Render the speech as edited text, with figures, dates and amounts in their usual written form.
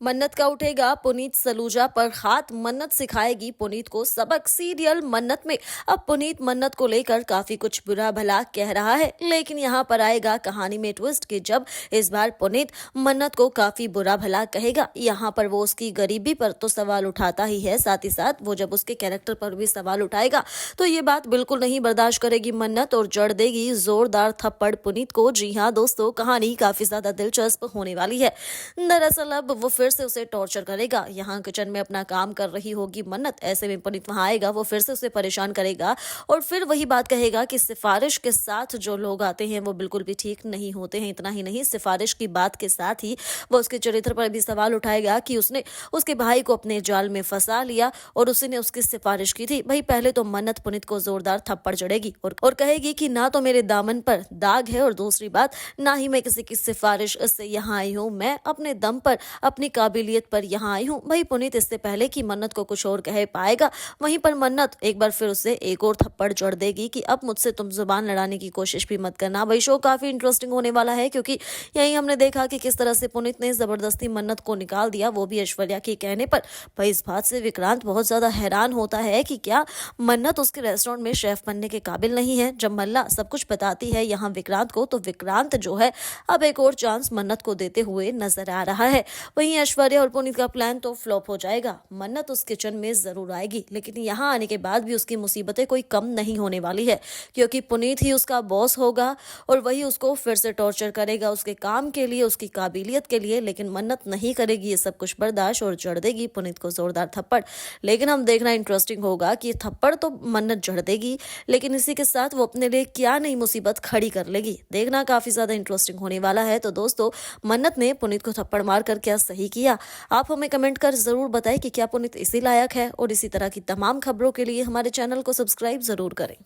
मन्नत का उठेगा पुनीत सलूजा पर हाथ, मन्नत सिखाएगी पुनीत को सबक। सीरियल मन्नत में अब पुनीत मन्नत को लेकर काफी कुछ बुरा भला कह रहा है, लेकिन यहाँ पर आएगा कहानी में ट्विस्ट कि जब इस बार पुनीत मन्नत को काफी बुरा भला कहेगा। यहाँ पर वो उसकी गरीबी पर तो सवाल उठाता ही है, साथ ही साथ वो जब उसके कैरेक्टर पर भी सवाल उठाएगा तो ये बात बिल्कुल नहीं बर्दाश्त करेगी मन्नत और जड़ देगी जोरदार थप्पड़ पुनीत को। जी हाँ दोस्तों, कहानी काफी ज्यादा दिलचस्प होने वाली है। दरअसल अब वो फिर से उसे टॉर्चर करेगा। यहाँ किचन में अपना काम कर रही होगी मन्नत, ऐसे में पुनीत वहां आएगा, वो फिर से उसे परेशान करेगा और फिर वही बात कहेगा कि सिफारिश के साथ जो लोग आते हैं वो बिल्कुल भी ठीक नहीं होते हैं। इतना ही नहीं, सिफारिश की बात के साथ ही वो उसके चरित्र पर भी सवाल उठाएगा कि उसने उसके भाई को अपने जाल में फंसा लिया और उसी ने उसकी सिफारिश की थी। भाई पहले तो मन्नत पुनीत को जोरदार थप्पड़ जड़ेगी और कहेगी कि ना तो मेरे दामन पर दाग है और दूसरी बात, ना ही मैं किसी की सिफारिश से यहाँ आई हूँ, मैं अपने दम पर अपनी काबिलियत पर यहाँ आई हूँ। वही पुनीत इससे पहले कि मन्नत को कुछ और कह पाएगा, वहीं पर मन्नत एक बार फिर उसे एक और थप्पड़ जड़ देगी कि अब मुझसे तुम जुबान लड़ाने की कोशिश भी मत करना। वही शो काफी इंटरेस्टिंग होने वाला है, क्योंकि यही हमने देखा कि किस तरह से पुनीत ने जबरदस्ती मन्नत को निकाल दिया, वो भी ऐश्वर्या के कहने पर। भाई इस बात से विक्रांत बहुत ज्यादा हैरान होता है कि क्या मन्नत उसके रेस्टोरेंट में शेफ बनने के काबिल नहीं है। जब मल्ला सब कुछ बताती है यहाँ विक्रांत को, तो विक्रांत जो है अब एक और चांस मन्नत को देते हुए नजर आ रहा है। वहीं ऐश्वर्या और पुनीत का प्लान तो फ्लॉप हो जाएगा। मन्नत उस किचन में जरूर आएगी, लेकिन यहाँ आने के बाद भी उसकी मुसीबतें कोई कम नहीं होने वाली है, क्योंकि पुनीत ही उसका बॉस होगा और वही उसको फिर से टॉर्चर करेगा उसके काम के लिए, उसकी काबिलियत के लिए। लेकिन मन्नत नहीं करेगी ये सब कुछ बर्दाश्त और जड़ देगी पुनीत को जोरदार थप्पड़। लेकिन हम देखना इंटरेस्टिंग होगा कि थप्पड़ तो मन्नत जड़ देगी, लेकिन इसी के साथ वो अपने लिए क्या नई मुसीबत खड़ी कर लेगी। देखना काफी ज्यादा इंटरेस्टिंग होने वाला है। तो दोस्तों, मन्नत ने पुनीत को थप्पड़ मारकर क्या सही किया? आप हमें कमेंट कर जरूर बताएं कि क्या पुनीत इसी लायक है। और इसी तरह की तमाम खबरों के लिए हमारे चैनल को सब्सक्राइब जरूर करें।